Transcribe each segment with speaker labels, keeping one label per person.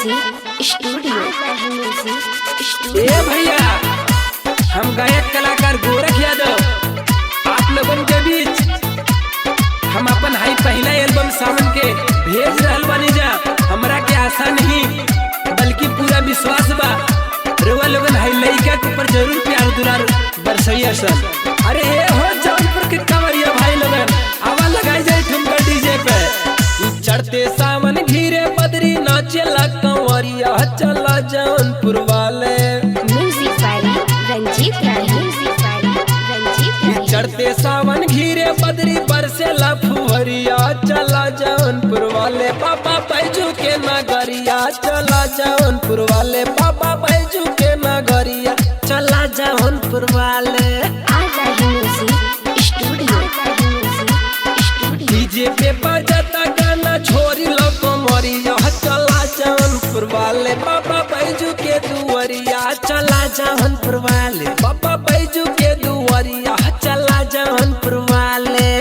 Speaker 1: ए भैया, हम गायक कलाकार गोरख यादव आप लोगन के बीच हम अपन हाई पहला एल्बम सावन के भेज रहल बानी जा। हमरा के आशा नहीं बल्कि पूरा विश्वास बा रउआ लोगन हाई लइका के ऊपर जरूर प्यार दुलार बरसैया सन। अरे ए हो जौनपुर के कांवरिया भाई लोगन आवा लगाई जाए ठुमका डीजे पे। चढ़ते सावन घिरे बदरी नाचेला कांवरिया चला जौनपुर वाले। चढ़ते सावन घिरे बदरी बरसेला फुहरिया चला जौनपुर वाले। बाबा बैजू के नगरिया चला जौनपुर वाले। बाबा बैजू के नगरिया चला जौनपुर वाले। डीजे पे बजता गाना छोरी लो कमरिया चला जौनपुर वाले। बाबा बैजू के दुआरिया चला जौनपुर वाले। बाबा बैजू के दुआरिया चला जौनपुर वाले।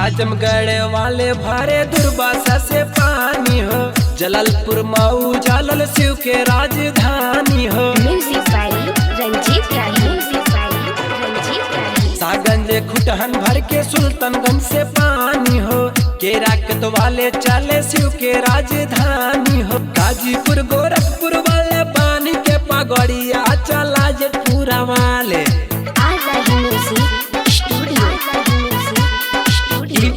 Speaker 1: आजमगढ़ वाले भारे दुर्वासा से पानी हो। जलालपुर माऊ जालल शिव के राजधानी हो। सागंज खुटहन भर के सुल्तानगंज से पानी हो। केराकत वाले चाले शिव के राजधानी हो। गाजीपुर गोरखपुर वाले पानी के पगड़िया चला जेठपुरा वाले।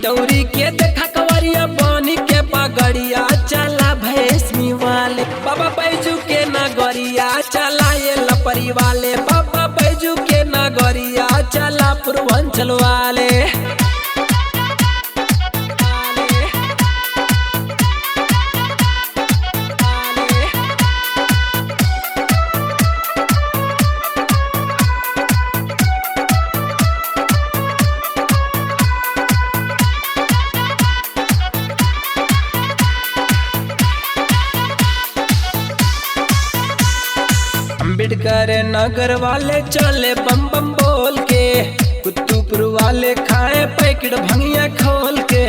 Speaker 1: टौरी के देखा कवरिया पानी के पगड़िया चला भैंसमी वाले। बाबा बैजू के नगरिया चला ये लपरी वाले। बाबा बैजू के नगरिया चला पूर्वांचल वाले। अम्बेडकर नगर वाले चले बम बम बोल के। कुतुपुर वाले खाए पैकेट भंगिया खोल के।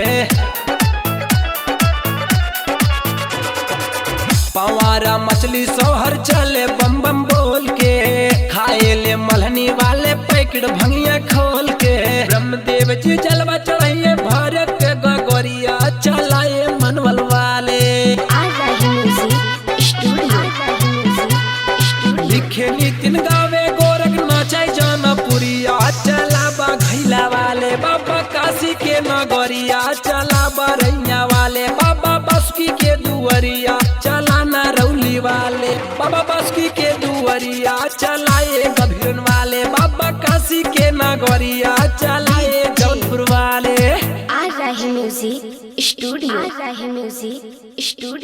Speaker 1: पवारा मछली सोहर चले बम बम बोल के। खाए ले मलहनी वाले पैकेट भंगिया खोल के। ब्रह्मदेव जी जलवा चढ़ाइए भारत के गगोरिया चलाए मनवल वाले। लिखे नितिन गावे गोरख नाचाई जौनपुरिया चला बघैला वाले। बाबा काशी के नगरिया चला बरैया वाले। बाबा बासुकी के दुआरिया चला नरौली वाले। बाबा बासुकी के दुआरिया चलाए गभीरन वाले। बाबा काशी के नगरिया चलाए जौनपुर वाले।
Speaker 2: Music studio.